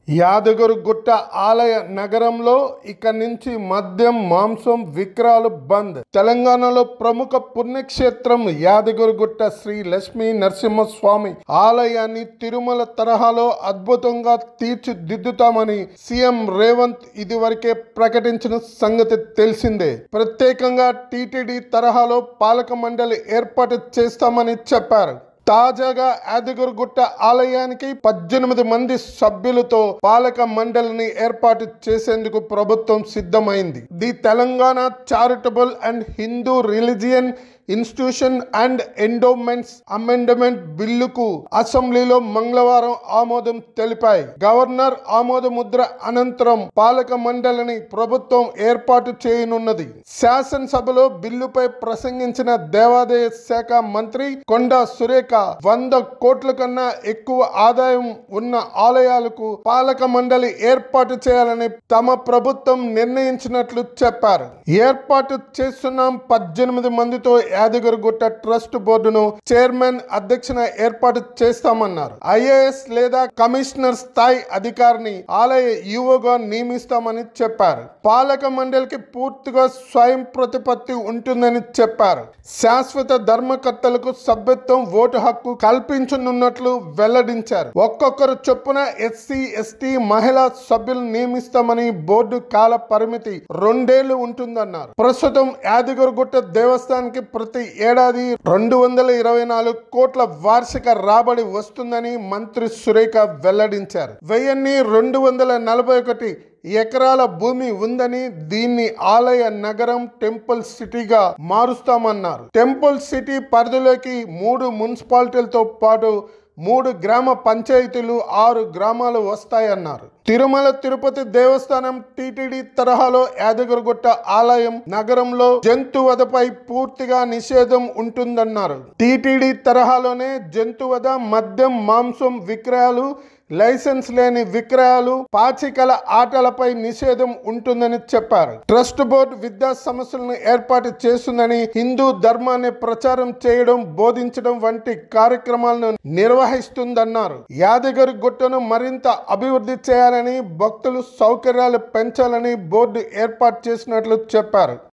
యాదగిరిగుట్ట ఆలయ నగరంలో ఇక నుంచి మద్యం మాంసం విక్రయాలు బంద్. తెలంగాణలో ప్రముఖ పుణ్యక్షేత్రం యాదగిరిగుట్ట శ్రీ లక్ష్మీ నరసింహస్వామి ఆలయాన్ని తిరుమల తరహాలో అద్భుతంగా తీర్చిదిద్దుతామని సీఎం రేవంత్ ఇదివరకే ప్రకటించిన సంగతి తెలిసిందే. ప్రత్యేకంగా టీటీడీ తరహాలో పాలక మండలి ఏర్పాటు చేస్తామని చెప్పారు. తాజాగా యాదగిరిగుట్ట ఆలయానికి 18 మంది సభ్యులతో పాలక మండలిని ఏర్పాటు చేసేందుకు ప్రభుత్వం సిద్ధమైంది. The Telangana charitable and Hindu religion institution and endowments amendment బిల్లుకు అసెంబ్లీలో మంగళవారం ఆమోదం తెలిపాయి. గవర్నర్ ఆమోద ముద్ర అనంతరం పాలక మండలిని ప్రభుత్వం ఏర్పాటు చేయనున్నది. శాసనసభలో బిల్లుపై ప్రసంగించిన దేవాదాయ శాఖ మంత్రి కొండా సురేఖ 100 కోట్ల కన్నా ఎక్కువ ఆదాయం ఉన్న ఆలయాలకు పాలక మండలి ఏర్పాటు చేయాలని తమ ప్రభుత్వం నిర్ణయించినట్లు చెప్పారు. ఏర్పాటు చేస్తున్నాం 18 మందితో యాదగిరిగుట్ట ట్రస్ట్ బోర్డును చైర్మన్ అధ్యక్షన ఏర్పాటు చేస్తామన్నారు. ఐఏఎస్ లేదా కమిషనర్ స్థాయి అధికారిని ఆలయ ఈవోగా నియమిస్తామని చెప్పారు. పాలక మండలికి పూర్తిగా స్వయం ప్రతిపత్తి ఉంటుందని చెప్పారు. శాశ్వత ధర్మకర్తలకు సభ్యత్వం ఓటు హక్కు కల్పించనున్నట్లు వెల్లడించారు. ఒక్కొక్కరు చొప్పున ఎస్సీ ఎస్టీ మహిళా సభ్యులు నియమిస్తామని బోర్డు కాల పరిమితి 2 ఏళ్లు ఉంటుందన్నారు. ప్రస్తుతం యాదగిరిగుట్ట దేవస్థానానికి ప్రతి ఏడాది 224 కోట్ల వార్షిక రాబడి వస్తుందని మంత్రి సురేఖ వెల్లడించారు. 1241 ఎకరాల భూమి ఉందని, దీన్ని ఆలయ నగరం టెంపుల్ సిటీగా మారుస్తామన్నారు. టెంపుల్ సిటీ పరిధిలోకి 3 మున్సిపాలిటీలతో పాటు 3 గ్రామ పంచాయతీలు 6 గ్రామాలు వస్తాయన్నారు. తిరుమల తిరుపతి దేవస్థానం టీటీడీ తరహాలో యాదగిరిగుట్ట ఆలయం నగరంలో జంతువధపై పూర్తిగా నిషేధం ఉంటుందన్నారు. టీటీడీ తరహాలోనే జంతువధ, మద్యం మాంసం విక్రయాలు, లైసెన్స్ లేని విక్రయాలు, పాచికల ఆటలపై నిషేధం ఉంటుందని చెప్పారు. ట్రస్ట్ బోర్డు విద్యా సంస్థలను ఏర్పాటు చేస్తుందని, హిందూ ధర్మాన్ని ప్రచారం చేయడం, బోధించడం వంటి కార్యక్రమాలను నిర్వహిస్తుందన్నారు. యాదగిరిగుట్టను మరింత అభివృద్ధి చేయాలని, భక్తులు సౌకర్యాలు పెంచాలని బోర్డు ఏర్పాటు చేసినట్లు చెప్పారు.